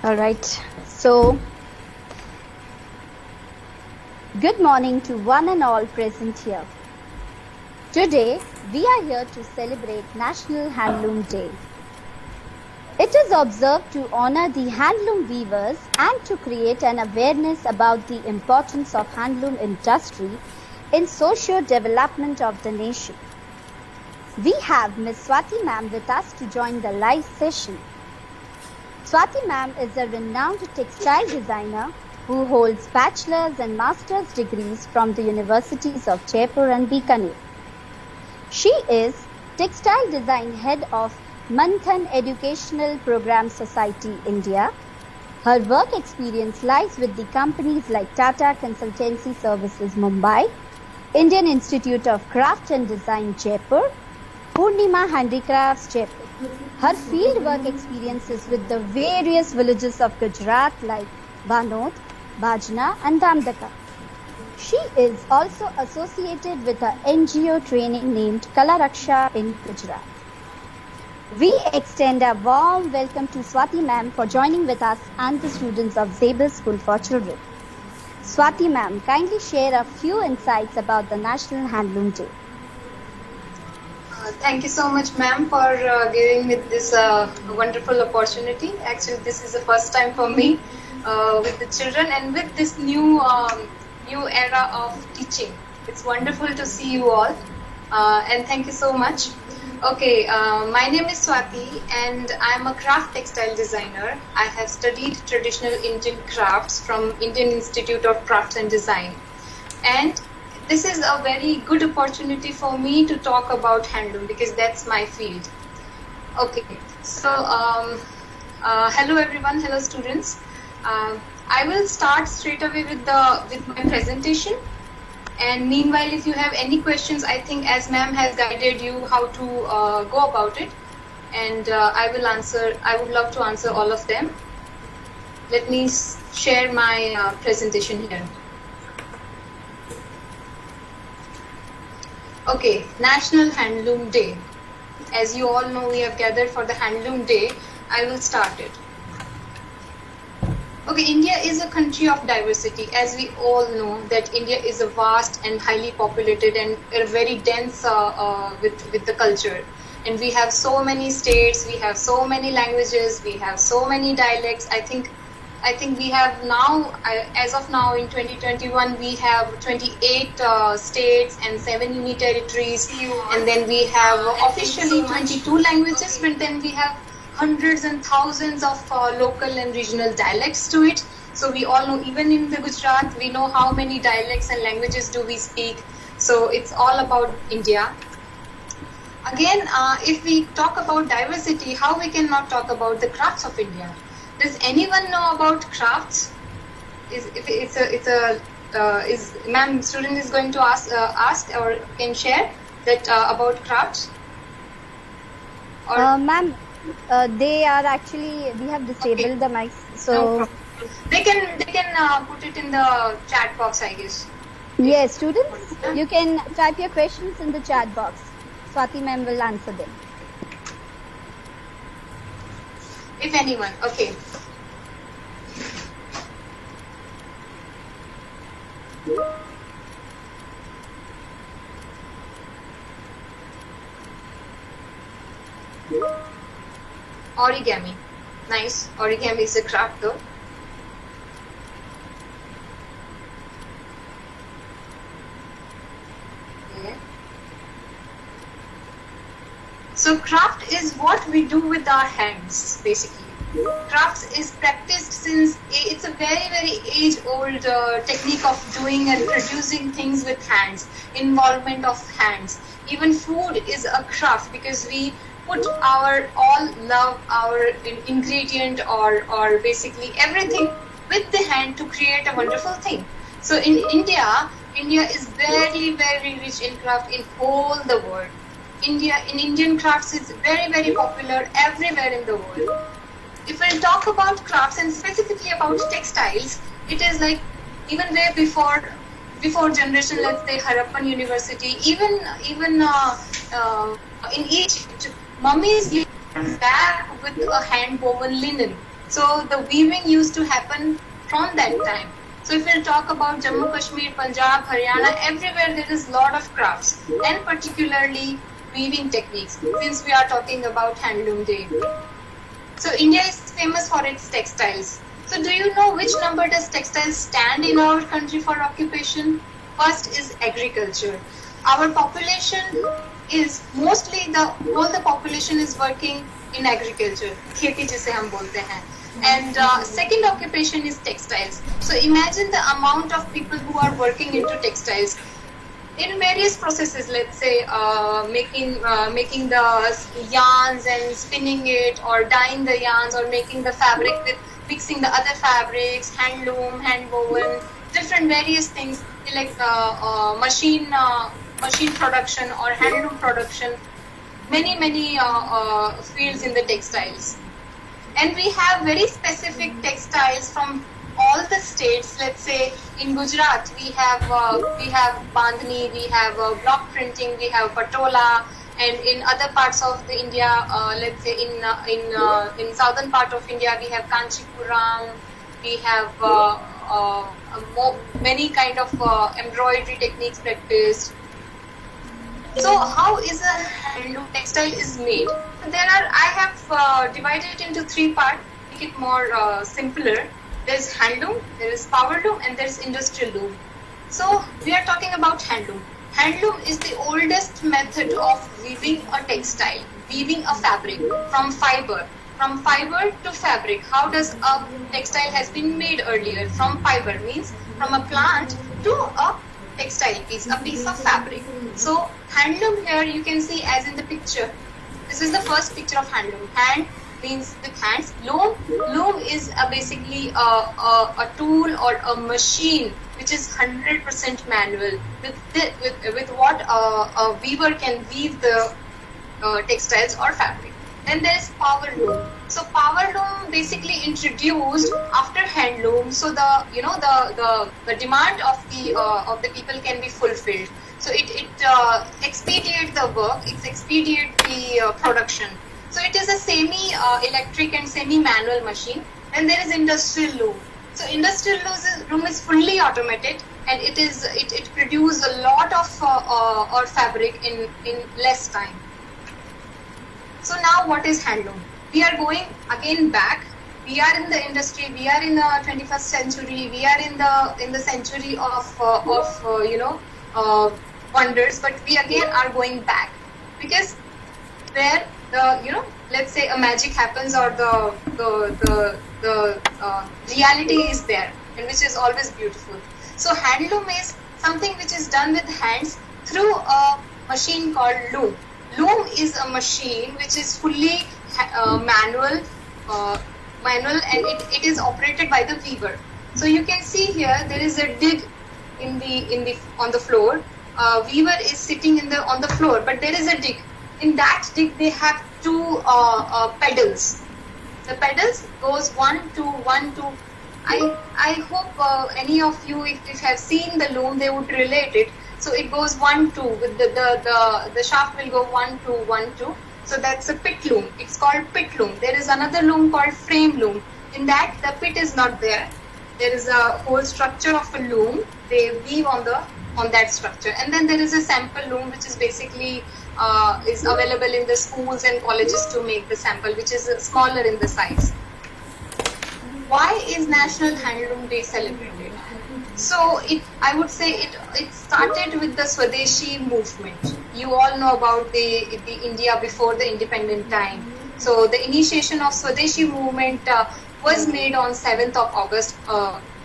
All right. So, good morning to one and all present here. Today, we are here to celebrate National Handloom Day. It is observed to honor the handloom weavers and to create an awareness about the importance of handloom industry in socio-development of the nation. We have Ms Swati ma'am with us to join the live session. Swati ma'am is a renowned textile designer who holds bachelor's and master's degrees from the universities of Jaipur and Bikaner. She is Textile Design Head of Manthan Educational Program Society, India. Her work experience lies with the companies like Tata Consultancy Services, Mumbai, Indian Institute of Craft and Design, Jaipur, Purnima Handicrafts, Jaipur. Her field work experience is with the various villages of Gujarat like Banod, Bajna and Damdaka. She is also associated with a NGO training named Kala Raksha in Gujarat. We extend a warm welcome to Swati ma'am for joining with us and the students of Zabel School for Children. Swati ma'am, kindly share a few insights about the National Handloom Day. Thank you so much, ma'am, for giving me this wonderful opportunity. Actually, this is the first time for me with the children and with this new era of teaching. It's wonderful to see you all, and thank you so much. Okay, my name is Swati and I'm a craft textile designer. I have studied traditional Indian crafts from Indian Institute of Crafts and Design. And this is a very good opportunity for me to talk about handloom because that's my field. Okay, so hello everyone, hello students. I will start straight away with my presentation. And meanwhile, if you have any questions, I think as ma'am has guided you how to go about it, and I will answer. I would love to answer all of them. Let me share my presentation here. Okay, National Handloom Day. As you all know, we have gathered for the Handloom Day. I will start it. Okay, India is a country of diversity. As we all know that India is a vast and highly populated and very dense with the culture. And we have so many states, we have so many languages, we have so many dialects. I think we have now, as of now in 2021, we have 28 states and 7 union territories. And then we have officially 22 languages, but then we have hundreds and thousands of local and regional dialects to it. So we all know, even in the Gujarat, we know how many dialects and languages do we speak. So it's all about India. Again, if we talk about diversity, how we cannot talk about the crafts of India? Does anyone know about crafts? Is ma'am student is going to ask or can share that about crafts? Or ma'am. They are actually, we have disabled the mics, so no, they can put it in the chat box, I guess. Yes, students, you can type your questions in the chat box. Swati ma'am will answer them. If anyone, okay. Origami. Nice. Origami is a craft though. Okay. So craft is what we do with our hands, basically. Crafts is practiced since it's a very, very age-old technique of doing and producing things with hands, involvement of hands. Even food is a craft because we put our love, our ingredient or basically everything with the hand to create a wonderful thing. So in India is very, very rich in craft in whole the world. Indian crafts is very, very popular everywhere in the world. If we talk about crafts and specifically about textiles, it is like even way before generation, let's say Harappan University, even in Egypt, mummies used back with a hand woven linen. So the weaving used to happen from that time. So if we'll talk about Jammu Kashmir, Punjab, Haryana, everywhere there is a lot of crafts, and particularly weaving techniques, since we are talking about Handloom Day. So India is famous for its textiles. So do you know which number does textiles stand in our country for occupation? First is agriculture. Our population is mostly all the population is working in agriculture. खेती जिसे हम बोलते हैं. And second occupation is textiles. So imagine the amount of people who are working into textiles in various processes. Let's say making the yarns and spinning it, or dyeing the yarns, or making the fabric with mixing the other fabrics, handloom, hand woven, different various things like machine production or handloom production. Many fields in the textiles. And we have very specific textiles from all the states. Let's say in Gujarat we have bandhani, we have block printing, we have patola, and in other parts of the India, let's say in southern part of India we have kanchipuram, we have many kind of embroidery techniques practiced. So how is a handloom textile is made? I have divided it into three parts to make it more simpler. There is handloom, there is power loom, and there is industrial loom. So we are talking about handloom. Handloom is the oldest method of weaving a textile, weaving a fabric from fiber to fabric. How does a textile has been made earlier? From fiber means from a plant to a textile piece, a piece of fabric. So handloom here you can see as in the picture. This is the first picture of handloom. Hand means with hands. Loom is basically a tool or a machine which is 100% manual. With what a weaver can weave the textiles or fabric. Then there is power loom. So power loom basically introduced after handloom. So the demand of the people can be fulfilled. So it expediate the work, it expedite the production. So it is a semi-electric and semi-manual machine. Then there is industrial loom. So industrial loom is fully automated, and it produces a lot of fabric in less time. So now what is handloom? We are going again back. We are in the industry. We are in the 21st century. We are in the century of wonders. But we again are going back, because where let's say a magic happens, or the reality is there, and which is always beautiful. So handloom is something which is done with hands through a machine called loom. Loom is a machine which is fully manual, and it is operated by the weaver. So you can see here there is a dig on the floor. Weaver is sitting on the floor, but there is a dig. In that dig they have two pedals. The pedals goes 1 2 1 2. I hope any of you, if have seen the loom, they would relate it. So it goes 1 2 with the shaft will go 1 2 1 2. So that's a pit loom. It's called pit loom. There is another loom called frame loom. In that the pit is not there. There is a whole structure of a loom. They weave on that structure. And then there is a sample loom, which is basically is available in the schools and colleges to make the sample, which is smaller in the size. Why is National Handloom Day celebrated? So I would say it started with the Swadeshi movement. You all know about the India before the independent time. So the initiation of Swadeshi movement was made on 7th of August.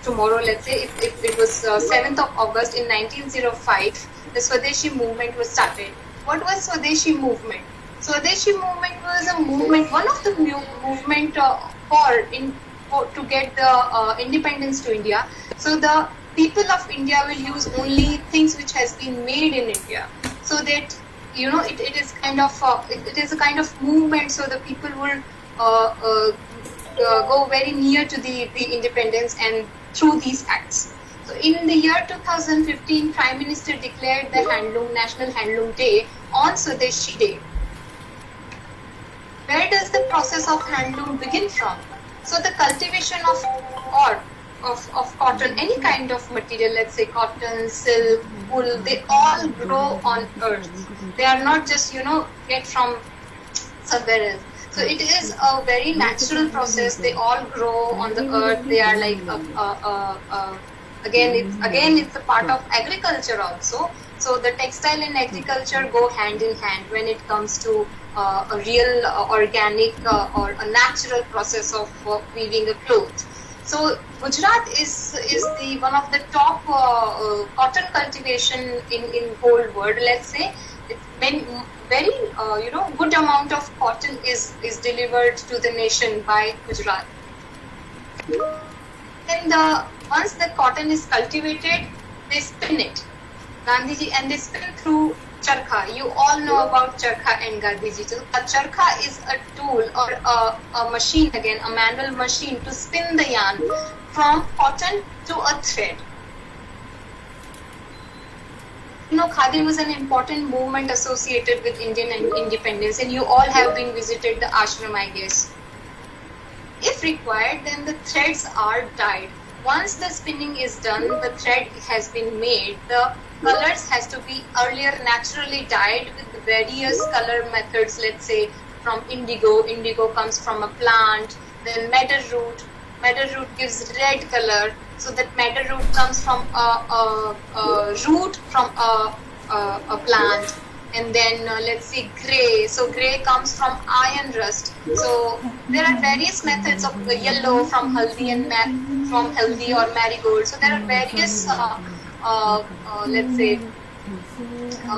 Tomorrow, let's say, it was 7th of August in 1905. The Swadeshi movement was started. What was Swadeshi movement? Swadeshi movement was a movement, one of the movement to get the independence to India. So the people of India will use only things which has been made in India. So that it is kind of it is a kind of movement. So the people will go very near to the independence, and through these acts. So in the year 2015, Prime Minister declared the National Handloom Day on Swadeshi Day. Where does the process of handloom begin from? So the cultivation of cotton, any kind of material, let's say cotton, silk, wool, they all grow on earth. They are not just, get from somewhere else. So it is a very natural process. They all grow on the earth. They are like again it's a part of agriculture also. So the textile and agriculture go hand in hand when it comes to a real organic or a natural process of weaving a cloth. So Gujarat is the one of the top cotton cultivation in whole world. Let's say it's been very good amount of cotton is delivered to the nation by Gujarat. And once the cotton is cultivated, they spin it. Gandhiji, and they spin through charkha. You all know about charkha and Gandhiji. So a charkha is a tool or a machine, again a manual machine to spin the yarn from cotton to a thread. Khadi was an important movement associated with Indian independence, and you all have been visited the ashram, I guess. If required, then the threads are dyed. Once the spinning is done, the thread has been made. The colors has to be earlier naturally dyed with various color methods. Let's say from indigo. Indigo comes from a plant. Then madder root. Madder root gives red color. So that madder root comes from a root from a plant. And then let's see grey. So grey comes from iron rust. So there are various methods of yellow from haldi and from haldi or marigold. So there are various let's say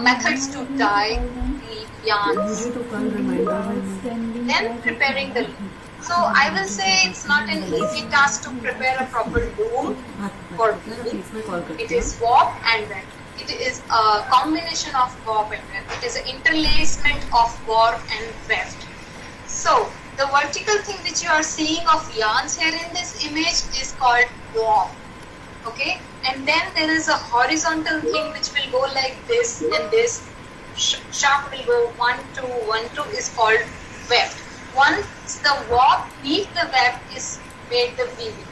methods to dye the yarns. Then preparing the loom. So I will say it's not an easy task to prepare a proper loom for weaving. It is warp and weft. It is a combination of warp and weft. It is an interlacement of warp and weft. So the vertical thing which you are seeing of yarns here in this image is called warp. Okay, and then there is a horizontal thing which will go like this, and this shaft will go 1, 2, 1, 2 is called weft. Once the warp meets the weft is made the weaving.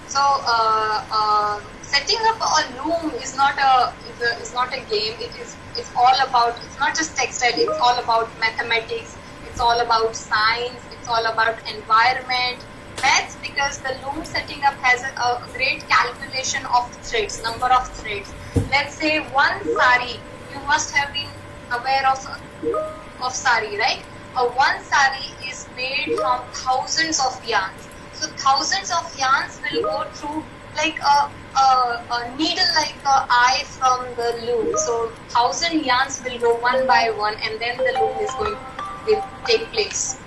So setting up a loom is not a game. It's all about, it's not just textile. It's all about mathematics. It's all about science. It's all about environment. Maths, because the loom setting up has a great calculation of threads, number of threads. Let's say one saree. You must have been aware of saree, right? One saree is made from thousands of yarns. So thousands of yarns will go through like a needle-like eye from the loom. So 1,000 yarns will go one by one, and then the loom is will take place.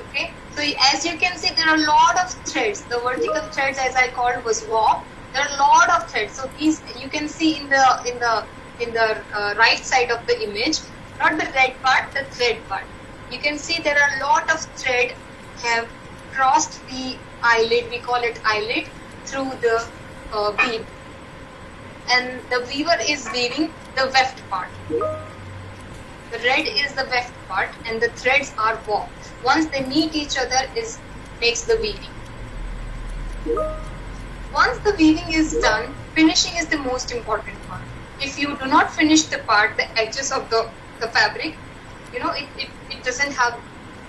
Okay. So as you can see, there are a lot of threads. The vertical threads, as I called, was warp. There are a lot of threads. So these you can see in the right side of the image, not the red part, the thread part. You can see there are a lot of thread have crossed the eyelid. We call it eyelid through the beam, and the weaver is weaving the weft part. The red is the weft part, and the threads are warp. Once they meet each other, makes the weaving. Once the weaving is done, finishing is the most important part. If you do not finish the part, the edges of the fabric, it doesn't have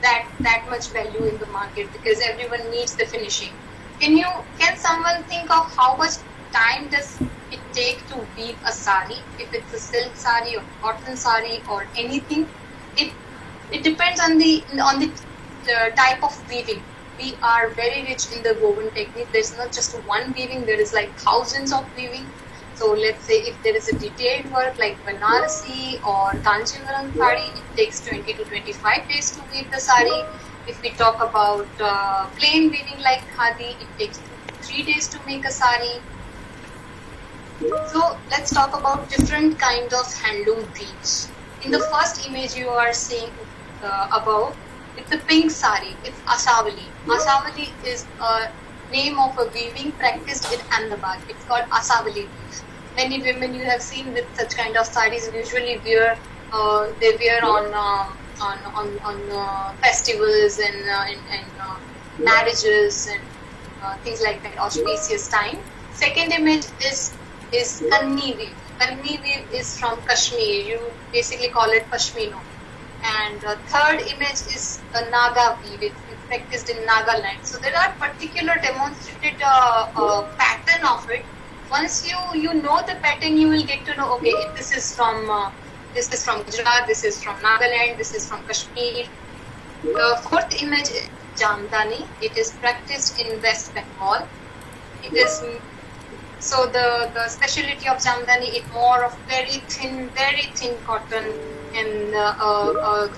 that much value in the market, because everyone needs the finishing. Can someone think of how much time does it take to weave a saree? If it's a silk saree or cotton saree or anything, it depends on the type of weaving. We are very rich in the woven technique. There's not just one weaving, there is like thousands of weaving. So let's say if there is a detailed work like Banarasi or Kanchivaram saree, it takes 20 to 25 days to weave the saree. If we talk about plain weaving like Khadi, it takes 3 days to make a saree. So let's talk about different kinds of handloom weaves. In the first image you are seeing above, it's a pink saree. It's Asavali. Asavali is a name of a weaving practiced in Ahmedabad. It's called Asavali weave. Many women you have seen with such kind of sarees usually wear on on festivals and marriages and things like that, auspicious time. Second image is Kanni weave. Kanni weave is from Kashmir. You basically call it Pashmino. And third image is a Naga weave. It's practiced in Nagaland. So there are particular demonstrated pattern of it. Once you know the pattern, you will get to know, okay, this is from Gujarat, this is from Nagaland, this is from Kashmir. The fourth image is Jamdani. It is practiced in West Bengal. It is so the specialty of Jamdani is more of very thin cotton, and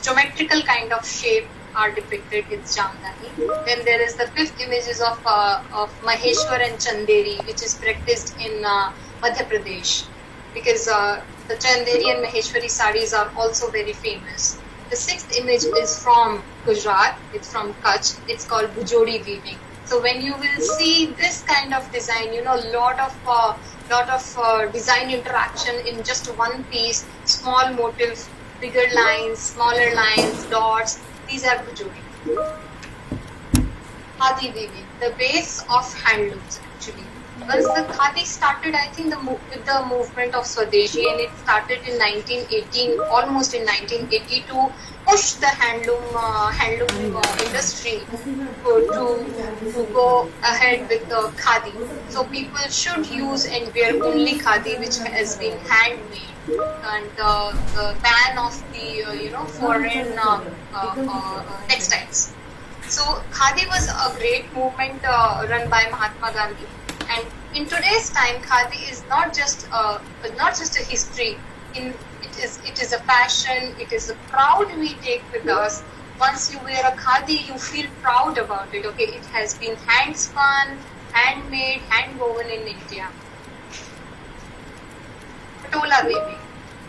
geometrical kind of shape are depicted in Jamdani. Then there is the fifth images of Maheshwar and Chanderi, which is practiced in Madhya Pradesh, because the Chanderi and Maheshwari sarees are also very famous. The sixth image is from Gujarat. It's from Kutch. It's called Bhujori Weaving. So when you will see this kind of design, lot of design interaction in just one piece, small motifs, bigger lines, smaller lines, dots. These are Bhujori. Khadi weaving, the base of handlooms actually. Once the Khadi started, I think with the movement of Swadeshi, and it started in 1918, almost in 1980, to push the handloom industry to go ahead with the Khadi. So people should use and wear only Khadi, which has been handmade. And the ban of the foreign textiles. So Khadi was a great movement run by Mahatma Gandhi. And in today's time, Khadi is not just a history. It is a fashion. It is a pride we take with us. Once you wear a Khadi, you feel proud about it. Okay, it has been hand spun, handmade, hand woven in India. Patola weaving.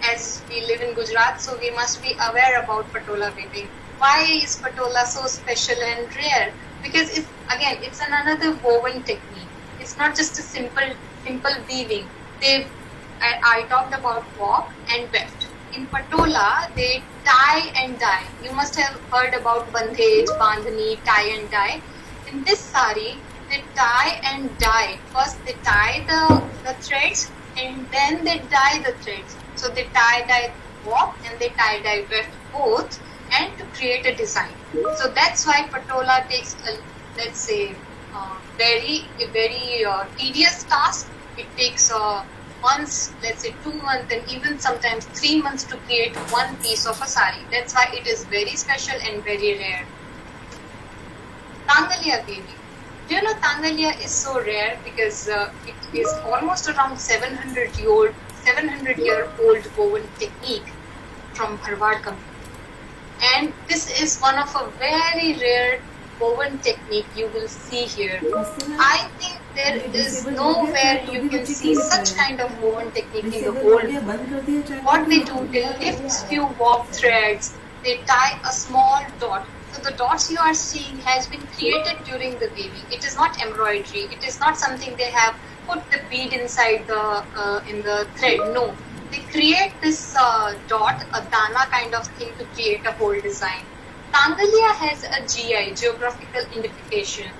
As we live in Gujarat, so we must be aware about patola weaving. Why is patola so special and rare? Because it's another woven technique. It's not just a simple weaving. I talked about walk and weft. In patola, they tie and dye. You must have heard about bandhej, bandhani, tie and dye. In this saree, they tie and dye. First, they tie the threads, and then they dye the threads. So they tie-dye walk and they tie-dye weft both, and to create a design. So that's why patola takes a very tedious task. It takes months, let's say 2 months, and even sometimes 3 months to create one piece of a saree. That's why it is very special and very rare. Tangalia weaving. Do you know Tangalia is so rare because it is almost around 700-year-old woven technique from Harvard company. And this is one of a very rare woven technique you will see here. I think there is nowhere you can see such kind of woven technique in the whole world. What they do, they lift few warp threads, they tie a small dot. So the dots you are seeing has been created during the weaving. It is not embroidery. It is not something they have put the bead inside in the thread. No, they create this dot, a dana kind of thing, to create a whole design. Tangalia has a GI, geographical identification.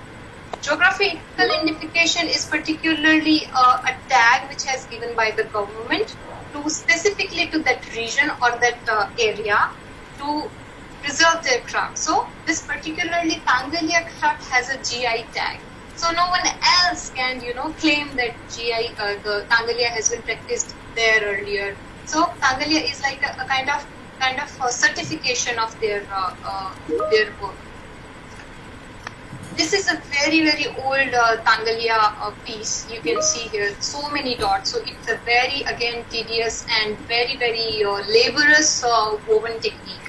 Geographical identification is particularly a tag which has given by the government to specifically to that region or that area to preserve their craft. So this particularly Tangalia craft has a GI tag. So no one else can, claim that GI, the Tangalia has been practiced there earlier. So Tangalia is like a kind of a certification of their work. This is a very old Tangalia piece. You can see here so many dots. So it's a very, again, tedious and very laborious woven technique.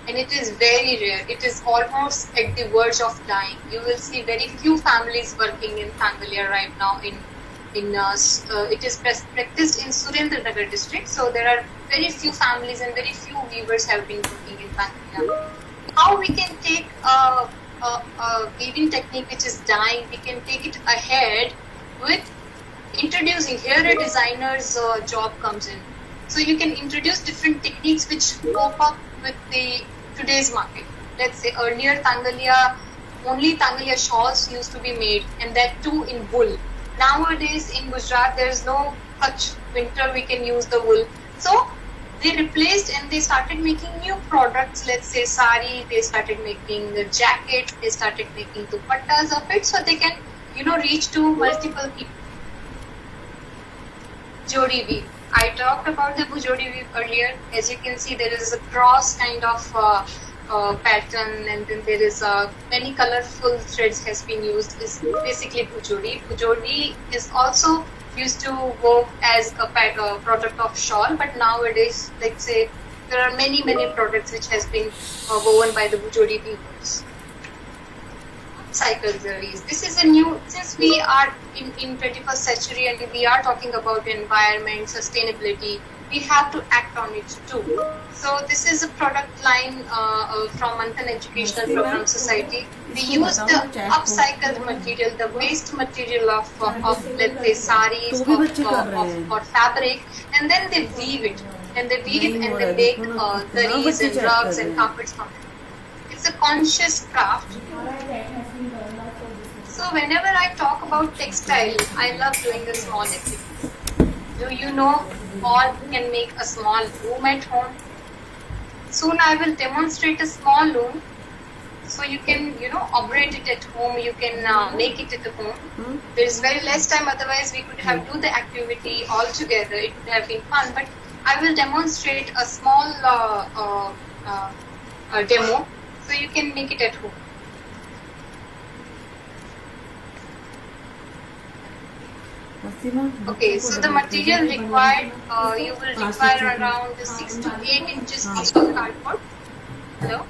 And it is very rare. It is almost at the verge of dying. You will see very few families working in Tangalia right now. It is practiced in Surendranagar district. So there are very few families and very few weavers have been working in Tangalia. How we can take a weaving technique which is dying, we can take it ahead with introducing. Here a designer's job comes in. So you can introduce different techniques which cope up with the today's market. Let's say earlier only Tangalia shawls used to be made, and that too in wool. Nowadays in Gujarat there is no such winter we can use the wool. So they replaced and they started making new products. Let's say saree, they started making the jacket, they started making dupattas of it, so they can reach to multiple people. Bhujori weave. I talked about the Bhujori weave earlier. As you can see, there is a cross kind of pattern, and then there is many colorful threads has been used. Is basically Bhujori. Bhujori is also used to work as a product of shawl, but nowadays, let's say, there are many products which has been woven by the Bhujori weavers. Cycle theories. This is a new, since we are in 21st century and we are talking about environment, sustainability, we have to act on it too. So this is a product line from Manthan Educational Program Society. We use the upcycled material, the waste material of let's say sarees or fabric, and then they weave it. And they weave and they make sarees and rugs and carpets from it. It's a conscious craft. So whenever I talk about textile, I love doing the small activities. Do you know all can make a small loom at home? Soon I will demonstrate a small loom, so you can operate it at home. You can make it at home. There is very less time, otherwise we could have do the activity all together. It would have been fun, but I will demonstrate a small demo, so you can make it at home. Okay, so the material required, you will require around 6 to 8 inches piece of cardboard. Hello?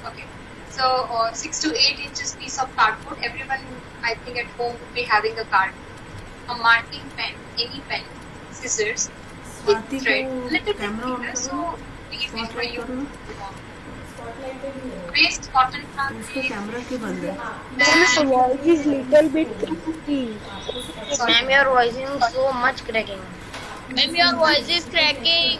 Okay, so 6 to 8 inches piece of cardboard. Everyone, I think, at home would be having a cardboard. A marking pen, any pen, scissors, with thread, little bit thicker, so easy for you. Waste cotton fabric. Ma'am, your voice is little bit cracky. Ma'am, your voice is so much cracking. Ma'am, your voice is cracking.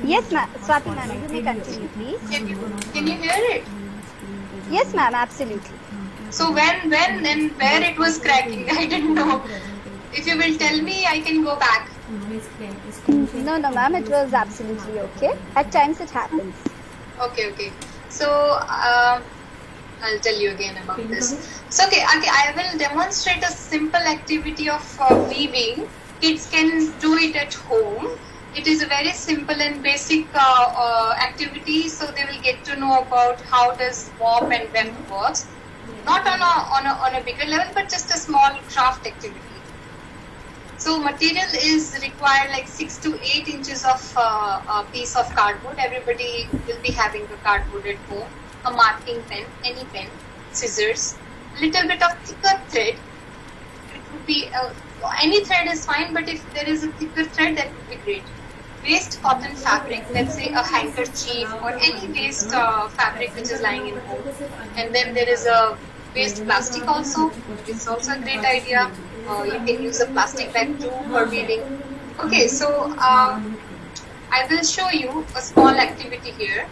Yes, ma'am. Swati ma'am, you may continue, please. Can you hear it? Yes, ma'am, absolutely. So when and where it was cracking, I didn't know. If you will tell me, I can go back. No, ma'am, it was absolutely okay. At times it happens. Okay. So I'll tell you again about this. So okay, I will demonstrate a simple activity of weaving. Kids can do it at home. It is a very simple and basic activity, so they will get to know about how does warp and weft works. Not on a bigger level, but just a small craft activity. So material is required like 6 to 8 inches of a piece of cardboard. Everybody will be having the cardboard at home. A marking pen, any pen, scissors, little bit of thicker thread. It would be any thread is fine, but if there is a thicker thread, that would be great. Waste cotton fabric, let's say a handkerchief or any waste fabric which is lying in home. And then there is a waste plastic also. It's also a great idea. You can use a plastic bag too for weaving. Okay, so I will show you a small activity here.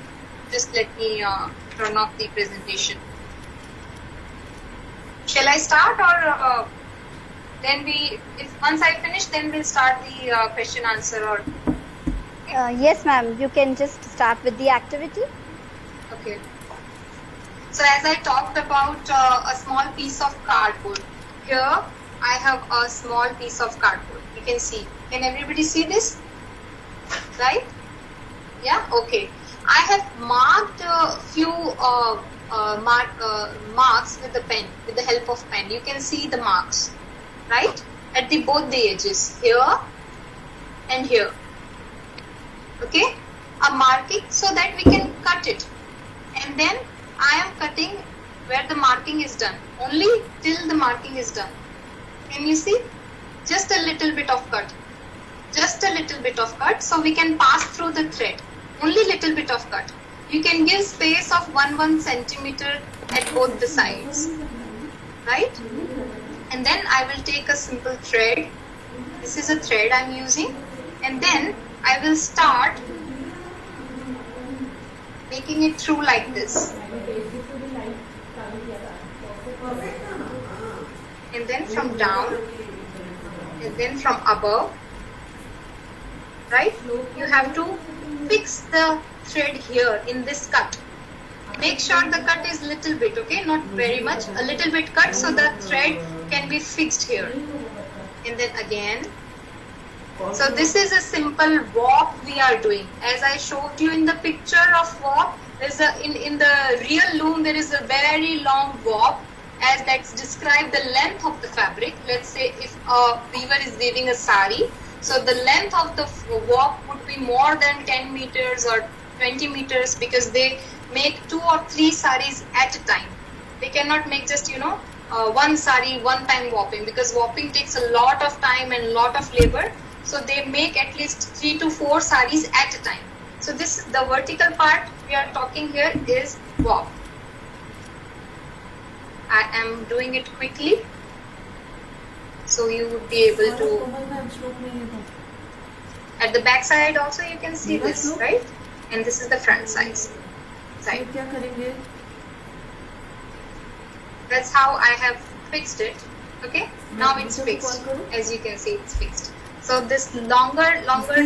Just let me turn off the presentation. Shall I start, or then once I finish, then we'll start the question answer? Or Yes, ma'am, you can just start with the activity. okay. So as I talked about a small piece of cardboard, here I have a small piece of cardboard. You can see. Can everybody see this? Right? Yeah? Okay. I have marked a few marks with the pen, with the help of pen. You can see the marks, right? At both the edges, here and here. Okay? A marking so that we can cut it. And then I am cutting where the marking is done. Only till the marking is done. Can you see? Just a little bit of cut. Just a little bit of cut, so we can pass through the thread. Only little bit of cut. You can give space of 1 centimeter at both the sides. Right? And then I will take a simple thread. This is a thread I'm using, and then I will start making it through like this. And then from down, and then from above, right? You have to fix the thread here in this cut. Make sure the cut is little bit, okay? Not very much, a little bit cut so the thread can be fixed here. And then again. So this is a simple warp we are doing. As I showed you in the picture of warp, there's a in the real loom there is a very long warp, as that's describe the length of the fabric. Let's say if a weaver is weaving a sari, so the length of the warp would be more than 10 meters or 20 meters, because they make 2 or 3 saris at a time. They cannot make just one sari one time warping, because warping takes a lot of time and lot of labor. So they make at least 3 to 4 saris at a time. So this, the vertical part we are talking here, is warp. I am doing it quickly so you would be able to. At the back side also you can see this, right? And this is the front side. That's how I have fixed it. Okay, now it's fixed. As you can see, it's fixed. So this longer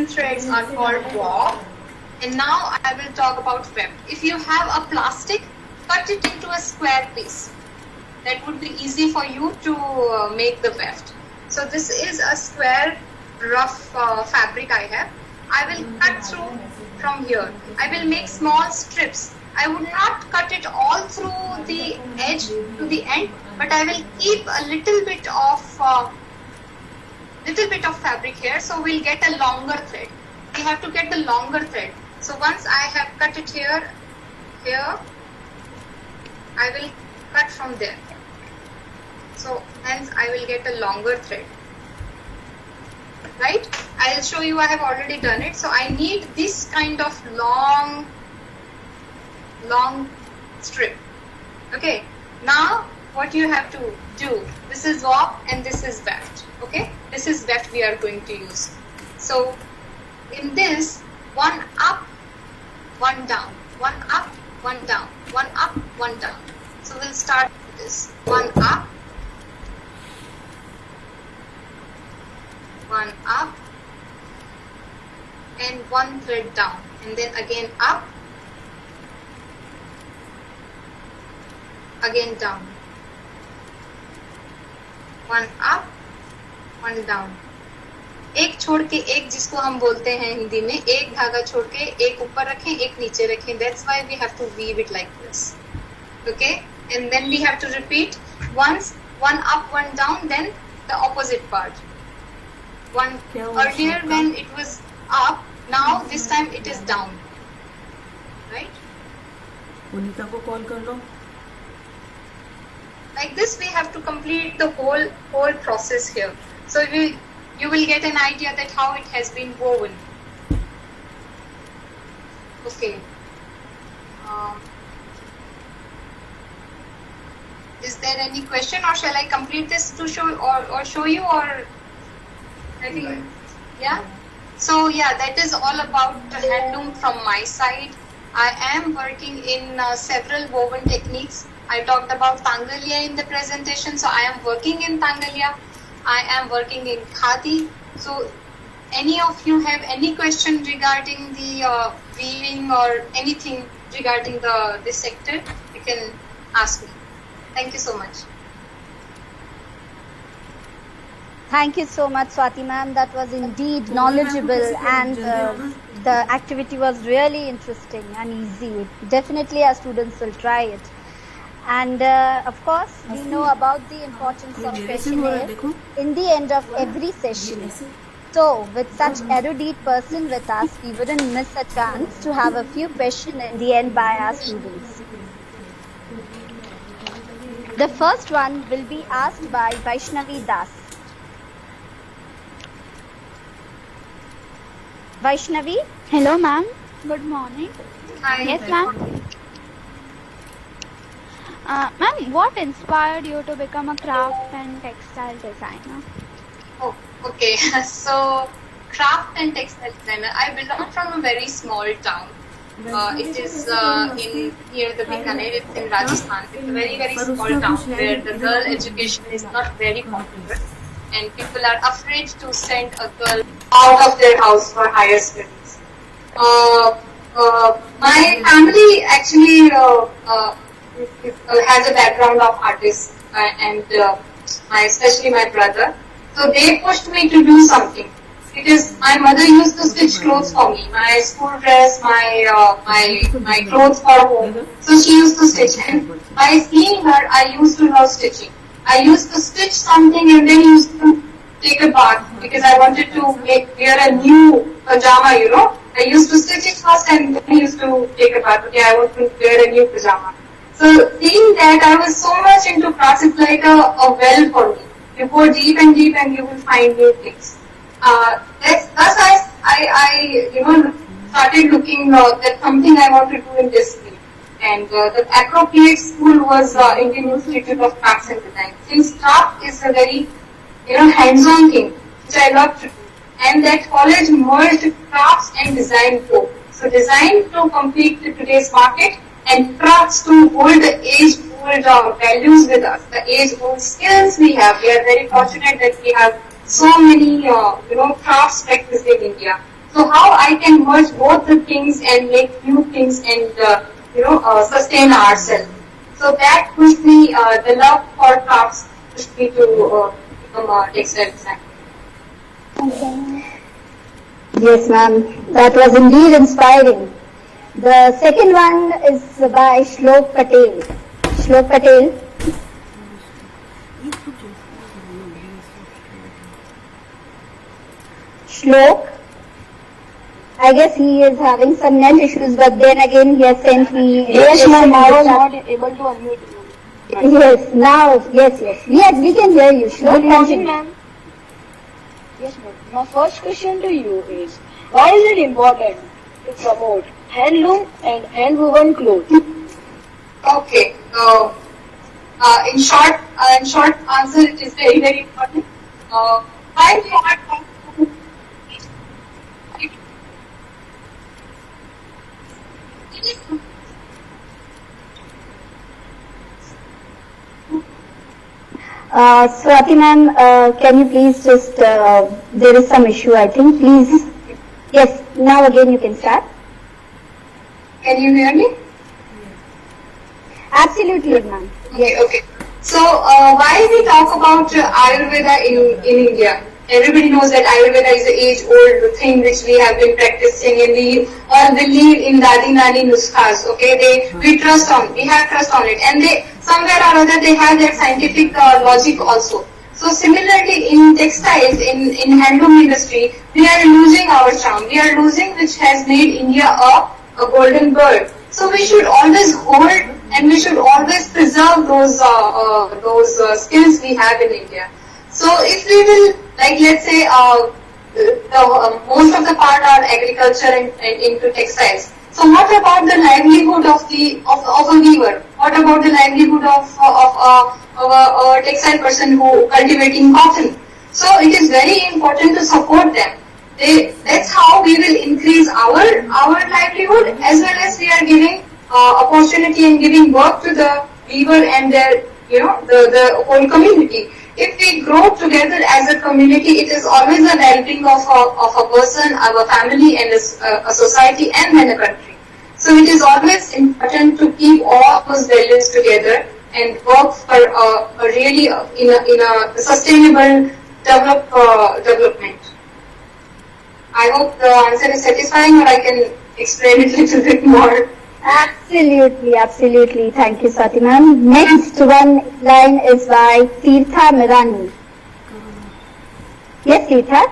threads are called warp. And now I will talk about weft. If you have a plastic, cut it into a square piece. That would be easy for you to make the weft. So this is a square rough fabric I have. I will cut through from here. I will make small strips. I would not cut it all through the edge to the end, but I will keep a little bit of fabric here, so we'll get a longer thread. We have to get the longer thread. So once I have cut it here, I will cut from there. So hence I will get a longer thread. Right? I'll show you, I have already done it. So I need this kind of long strip. Okay. Now what you have to do, this is warp and this is weft. Okay. This is weft we are going to use. So in this, one up, one down, one up, one down, one up, one down. So we'll start with this. One up, one up, and one thread down, and then again up, again down, one up, one down. एक छोड़ के एक, जिसको हम बोलते हैं हिंदी में, एक धागा छोड़ के एक ऊपर रखें, एक नीचे रखें. That's why we have to weave it like this. Okay, and then we have to repeat once, one up, one down, then the opposite part. One earlier when it was up, now this time it is down. Right? Monika को call कर लो. Like this we have to complete the whole process here. So you will get an idea that how it has been woven. Okay. Is there any question, or shall I complete this to show or show you, or I think yeah. So yeah, that is all about handloom from my side. I am working in several woven techniques. I talked about Tangalia in the presentation, so I am working in Tangalia. I am working in Khadi. So any of you have any question regarding the weaving or anything regarding this sector, you can ask me. Thank you so much. Thank you so much, Swati ma'am. That was indeed knowledgeable, and the activity was really interesting and easy. Definitely our students will try it. And of course, we know about the importance of questionnaire in the end of every session. So, with such erudite person with us, we wouldn't miss a chance to have a few questions in the end by our students. The first one will be asked by Vaishnavi Das. Vaishnavi? Hello, ma'am. Good morning. Hi. Yes, ma'am. Ma'am, what inspired you to become a craft and textile designer? Oh, okay. So, craft and textile designer. I belong from a very small town. It is in near the Bikaner. It's in Rajasthan. It's a very very small town where the girl education is not very popular, and people are afraid to send a girl out of their house for higher studies. My family actually has a background of artists, and especially my brother. So they pushed me to do something because my mother used to stitch clothes for me, my school dress, my clothes for home. So she used to stitch, and by seeing her, I used to love stitching. I used to stitch something and then used to take a bath because I wanted to wear a new pajama. I used to stitch it first and then used to take a bath. Okay, I want to wear a new pajama. So seeing that, I was so much into crafts. It's like a well for me. You go deep and deep, and you will find new things. Thus I started looking at something I want to do in this field. And the appropriate school was Indian Institute of Crafts and Design. Since craft is a very hands-on thing, which I love to do, and that college merged crafts and design both. So design to compete with today's market, and crafts to hold the age-old values with us, the age-old skills we have. We are very fortunate that we have so many crafts practiced in India. So how I can merge both the things and make new things and sustain ourselves. So that pushed me, the love for crafts pushed me to become a textile designer. Yes, ma'am. That was indeed inspiring. The second one is by Shlok Patel. Shlok Patel. Shlok. I guess he is having some net issues, but then again he has sent me. Yes, ma'am, I was not able to unmute you. Yes, now, yes. We can hear you. Shlok, Good morning, ma'am. Yes, ma'am. My first question to you is, why is it important to promote handloom and hand-woven clothes? Okay. In short answer, it is very very important. Why we are Swati ma'am, can you please just, there is some issue I think, please. Yes, now again you can start. Can you hear me? Absolutely, ma'am. Yes. Okay. So why we talk about Ayurveda in India? Everybody knows that Ayurveda is an age-old thing which we have been practicing, and we all believe in Dadi Nani nuskhas. Okay, we have trust on it, and they somewhere or other they have that scientific logic also. So similarly in textiles, in handloom industry, we are losing our charm. We are losing which has made India a golden bird. So we should always hold and we should always preserve those skills we have in India. So if we will, like let's say, most of the part are agriculture and into textiles. So what about the livelihood of a weaver? What about the livelihood of a textile person who cultivating cotton? So it is very important to support them. That's how we will increase our livelihood, as well as we are giving opportunity and giving work to the weaver and their the whole community. If we grow together as a community, it is always a well-being of a person, of a family, and a society, and then a country. So it is always important to keep all those values together and work for a really in a sustainable development. I hope the answer is satisfying, or I can explain it a little bit more. Absolutely. Thank you, Swati ma'am. Next one line is by Tirtha Mirani. Yes, Tirtha?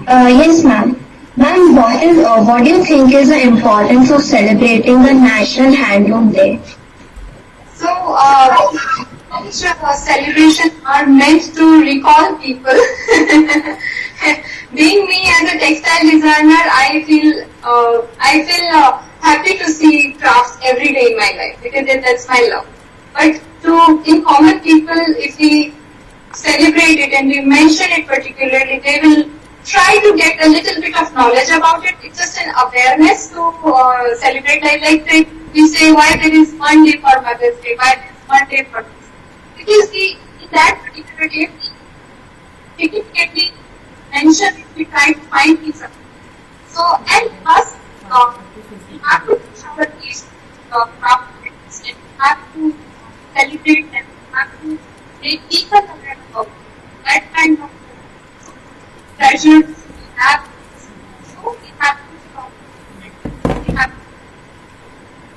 Yes, ma'am. Ma'am, what do you think is the importance of celebrating the National Handloom Day? So, celebrations are meant to recall people. Being me as a textile designer, I feel happy to see crafts every day in my life because that's my love. But in common people, if we celebrate it and we mention it particularly, they will try to get a little bit of knowledge about it. It's just an awareness to celebrate. Like we say, why there is one day for Mother's Day, why there is one day for this. Because in that particular day, significantly mention it, we try to find things. So, and plus, we have to push our taste craft and we have to celebrate them, we have to make people aware about that kind of treasures we have. So, we have to we have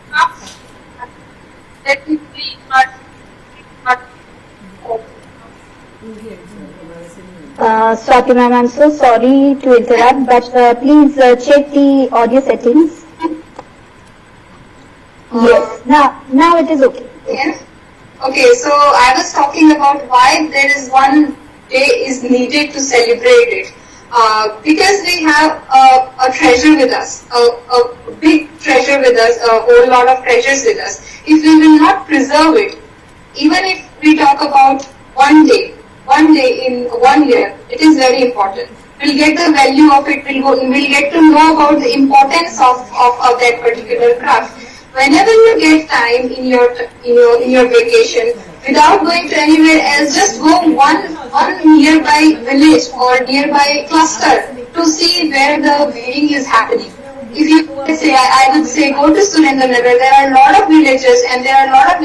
craft that we are Swati ma'am, I'm so sorry to interrupt, but please check the audio settings. Yes, now it is okay. Yes. Okay, so I was talking about why there is one day is needed to celebrate it. Because we have a treasure with us, a big treasure with us, a whole lot of treasures with us. If we will not preserve it, even if we talk about one day in 1 year, it is very important. We'll get the value of it, we'll get to know about the importance of that particular craft. Whenever you get time in your vacation, without going to anywhere else, just go one nearby village or nearby cluster to see where the weaving is happening. If you say, I would say, go to Surendranagar. There are a lot of villages and there are a lot of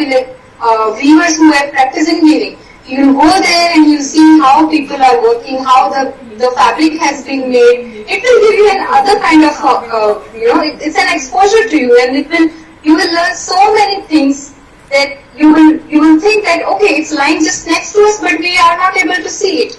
weavers who have practiced in weaving. You go there and you see how people are working, how the fabric has been made. It will give you another kind of, it's an exposure to you, and you will learn so many things that you will think that, okay, it's lying just next to us, but we are not able to see it.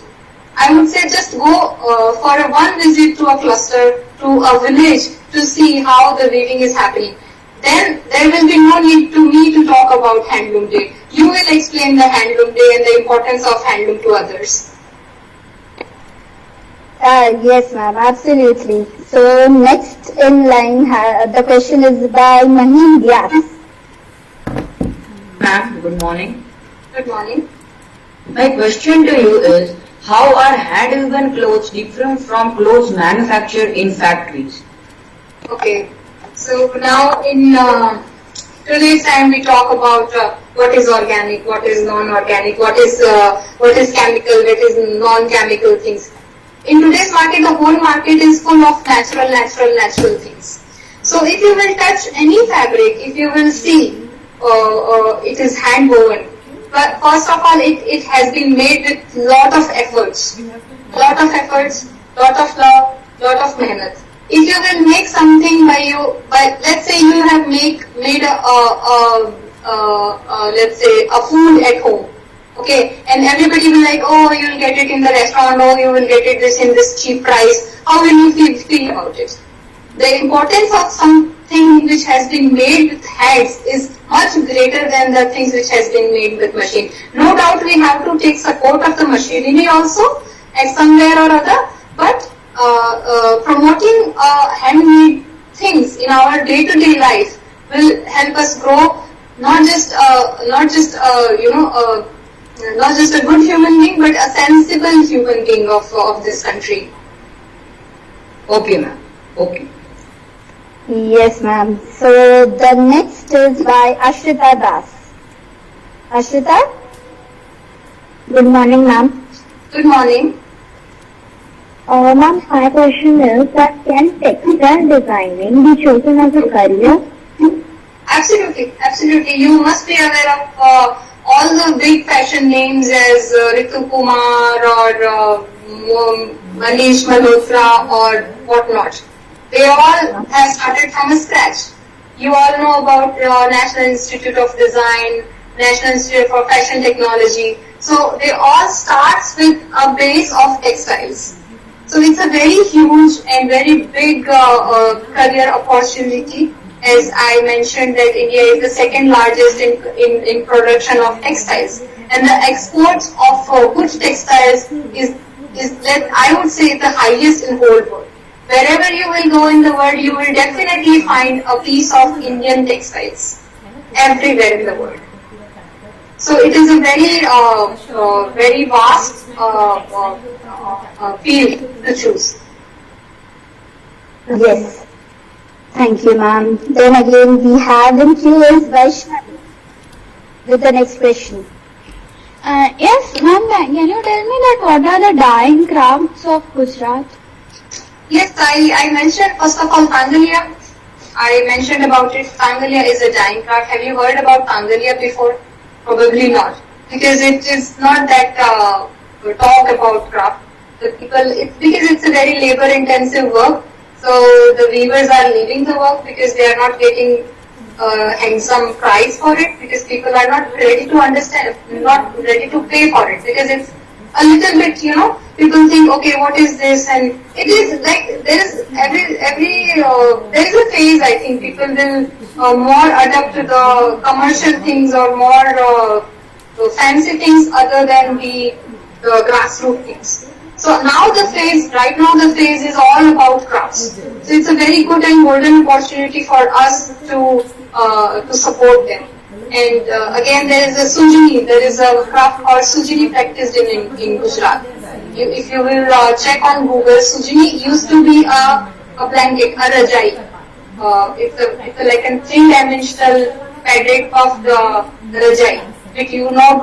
I would say just go for one visit to a cluster, to a village, to see how the weaving is happening. Then there will be no need to me to talk about Handloom Day. You will explain the Handloom Day and the importance of handloom to others. Yes, ma'am, absolutely. So next in line, the question is by Maheen Vyas. Ma'am, good morning. Good morning. My question to you is, how are hand-woven clothes different from clothes manufactured in factories? Okay, so now in today's time we talk about what is organic, what is non-organic, what is chemical, what is non-chemical things. In today's market, the whole market is full of natural things. So if you will touch any fabric, if you will see it is hand woven. But first of all, it has been made with lot of efforts, lot of love, lot of mehnat. If you will make something by let's say you have made let's say a food at home, okay, and everybody will like, oh, you will get it in the restaurant, oh, you will get it in this cheap price. How will you feel about it? The importance of something which has been made with hands is much greater than the things which has been made with machine. No doubt we have to take support of the machinery also at somewhere or other, but promoting handmade things in our day-to-day life will help us grow not just a good human being, but a sensible human being of this country. Okay, ma'am. Okay. Yes, ma'am. So the next is by Ashrita Das. Ashrita? Good morning, ma'am. Good morning. Ma'am, my question is that can textile designing be chosen as a career? Absolutely. You must be aware of all the big fashion names as Ritu Kumar or Manish Malhotra or whatnot. They all have started from scratch. You all know about National Institute of Design, National Institute for Fashion Technology. So they all starts with a base of textiles. So it's a very huge and very big career opportunity. As I mentioned that India is the second largest in production of textiles. And the exports of good textiles is that I would say the highest in whole world. wherever you will go in the world, you will definitely find a piece of Indian textiles everywhere in the world. So it is a very vast field to choose. Yes. Thank you, ma'am. Then again, we have in queue is Vaishnavi with the next question. Yes, ma'am, can you tell me that what are the dyeing crafts of Gujarat? Yes, I mentioned first of all Tangalia. I mentioned about it. Tangalia is a dyeing craft. Have you heard about Tangalia before? Probably not, because it is not that talk about craft. The people, because it's a very labor-intensive work. So the weavers are leaving the work because they are not getting handsome price for it, because people are not ready to understand, not ready to pay for it, because it's a little bit, people think, okay, what is this? And it is like there is there is a phase, I think people will more adapt to the commercial things or more fancy things other than the grassroots things. So right now the phase is all about crafts. So it's a very good and golden opportunity for us to support them. And again, there is a Sujini. There is a craft called Sujini practiced in Gujarat. If you will check on Google, Sujini used to be a blanket, a rajai. It's like a three-dimensional fabric of the rajai, which you not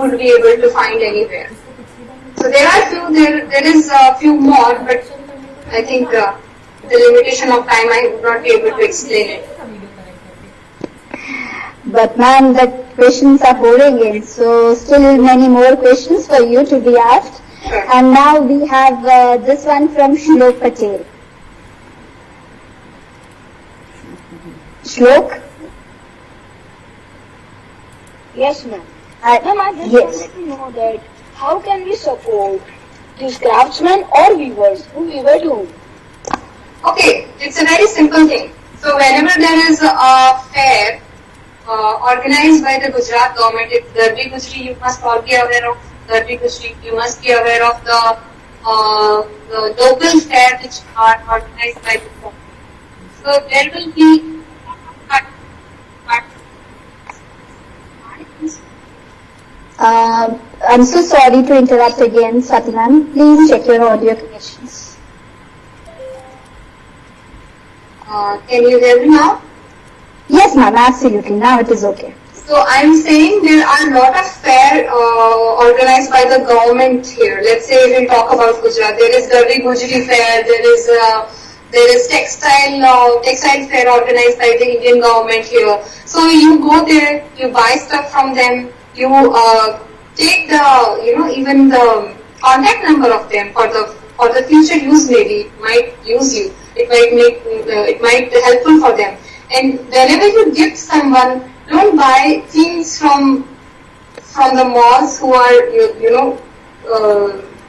would be able to find anywhere. So there is a few more, but I think the limitation of time, I would not be able to explain it. But ma'am, the questions are pouring in, so still many more questions for you to be asked. Sure. And now we have this one from Shlok Patel. Shlok? Yes, ma'am. Ma'am, I just wanted to know that how can we support these craftsmen or weavers who weave at home? Okay, it's a very simple thing. So whenever there is a fair organized by the Gujarat government, it's Garbi Gujri, you must all be aware of Garbi Gujri. You must be aware of the local fair which are organized by the government. So there will be I'm so sorry to interrupt again, Swati ma'am. Please check your audio connections. Can you hear me now? Yes, ma'am, absolutely. Now it is okay. So I'm saying there are a lot of fair organized by the government here. Let's say we'll talk about Gujarat. There is Garbi Gujri fair. There is textile fair organized by the Indian government here. So you go there, you buy stuff from them. You take the even the contact number of them for the future use. Maybe it might use you. It might be helpful for them. And whenever you gift someone, don't buy things from the malls who are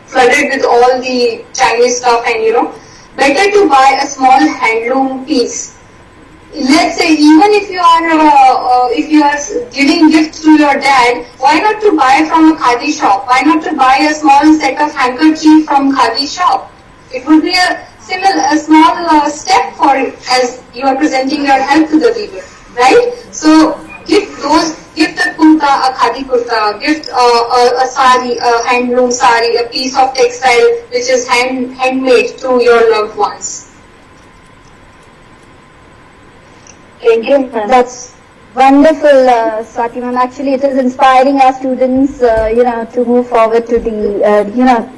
flooded with all the Chinese stuff, and better to buy a small handloom piece. Let's say even if you are giving gifts to your dad, why not to buy from a khadi shop? Why not to buy a small set of handkerchief from khadi shop? It would be a small step for it, as you are presenting your help to the weaver, right? So gift a kurta, a khadi kurta, gift a sari, a handloom sari, a piece of textile which is handmade to your loved ones. Thank you, ma'am. That's wonderful, Swati ma'am. Actually, it is inspiring our students, to move forward to the,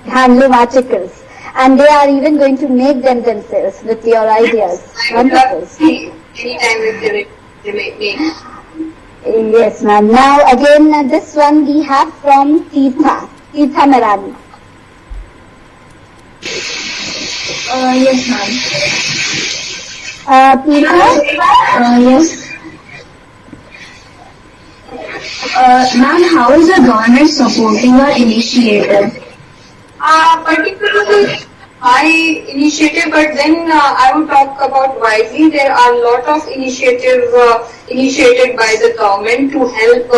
handloom articles. And they are even going to make them themselves with your ideas. I would love to see anytime if they make me. Yes, ma'am. Now, again, this one we have from Tirtha Merani. Yes, ma'am. Yes. Ma'am, how is the government supporting our initiative? Particularly my initiative, but then I would talk about widely. There are a lot of initiative initiated by the government to help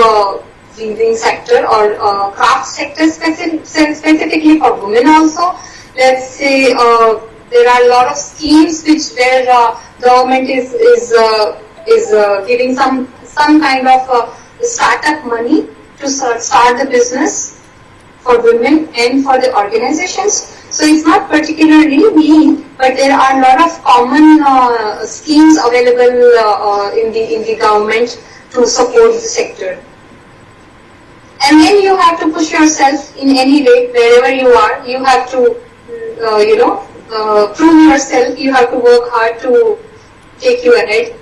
weaving sector or craft sector, specifically for women also. Let's say There are a lot of schemes where government is giving some kind of startup money to start the business for women and for the organizations. So it's not particularly me, but there are a lot of common schemes available in the government to support the sector. And then you have to push yourself in any way, wherever you are. You have to, prove yourself. You have to work hard to take you ahead.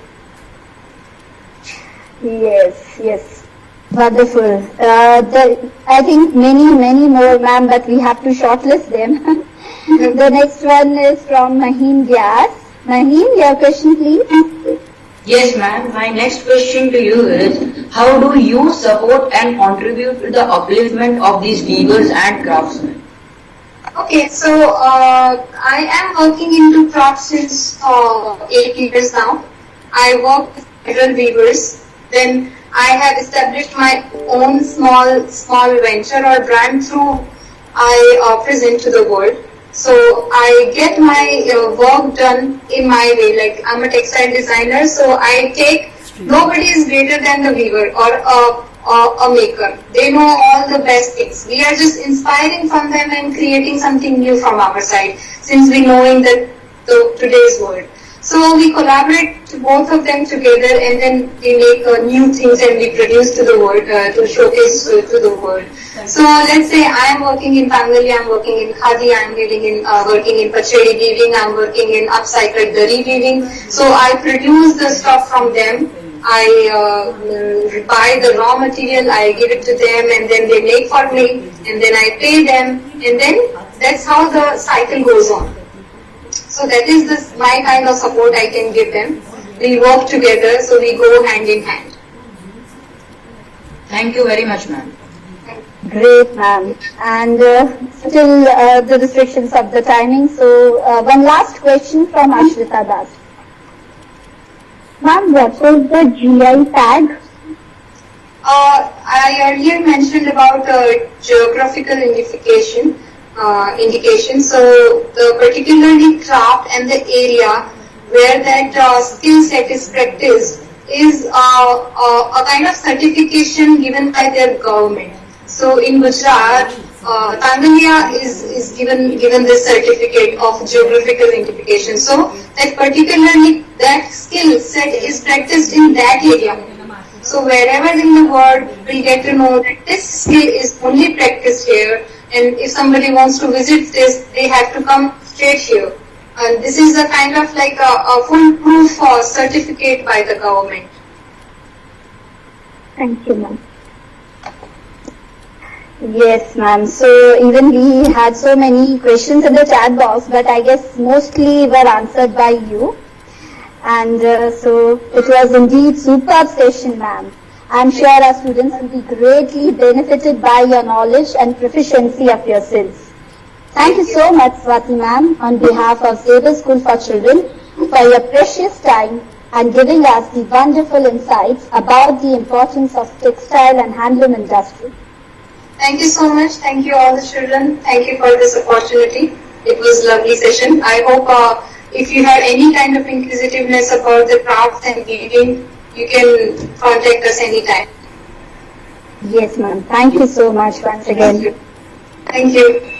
Yes. Wonderful. I think many more, ma'am, but we have to shortlist them. The next one is from Maheen Vyas. Maheen, your question, please. Yes, ma'am. My next question to you is, how do you support and contribute to the upliftment of these weavers and craftsmen? Okay, so I am working into crafts since 8 years now. I work with several weavers. Then I have established my own small venture or brand through I present to the world. So I get my work done in my way. Like I'm a textile designer, so I take nobody is greater than the weaver or a maker. They know all the best things. We are just inspiring from them and creating something new from our side, since we know in today's world. So we collaborate both of them together, and then we make new things and we produce to the world to showcase to the world. So let's say I am working in Bangali, I am working in Khadi, I am working in Bhujori Weaving, I am working in upcycled Dari Weaving. So I produce the stuff from them. I buy the raw material, I give it to them, and then they make for me, and then I pay them, and then that's how the cycle goes on. So that is my kind of support I can give them. We work together, so we go hand in hand. Thank you very much, ma'am. Great, ma'am. And still the restrictions of the timing. So one last question from Ashrita Das. Ma'am, what was the GI tag? I earlier mentioned about geographical indication. So the particularly craft and the area where that skill set is practiced is a kind of certification given by their government. So in Gujarat, Tanzania is given this certificate of geographical identification. So that particularly that skill set is practiced in that area. So wherever in the world we get to know that this skill is only practiced here, and if somebody wants to visit this, they have to come straight here. And this is a kind of like a foolproof certificate by the government. Thank you, ma'am. Yes, ma'am. So even we had so many questions in the chat box, but I guess mostly were answered by you. And so it was indeed superb session, ma'am. I'm sure our students will be greatly benefited by your knowledge and proficiency of your skills. Thank you so much, Swati ma'am, on behalf of Sabre School for Children, for your precious time and giving us the wonderful insights about the importance of textile and handloom industry. Thank you so much. Thank you all the children. Thank you for this opportunity. It was a lovely session. I hope if you have any kind of inquisitiveness about the crafts and weaving, you can contact us anytime. Yes, ma'am. Thank you so much once again. Thank you.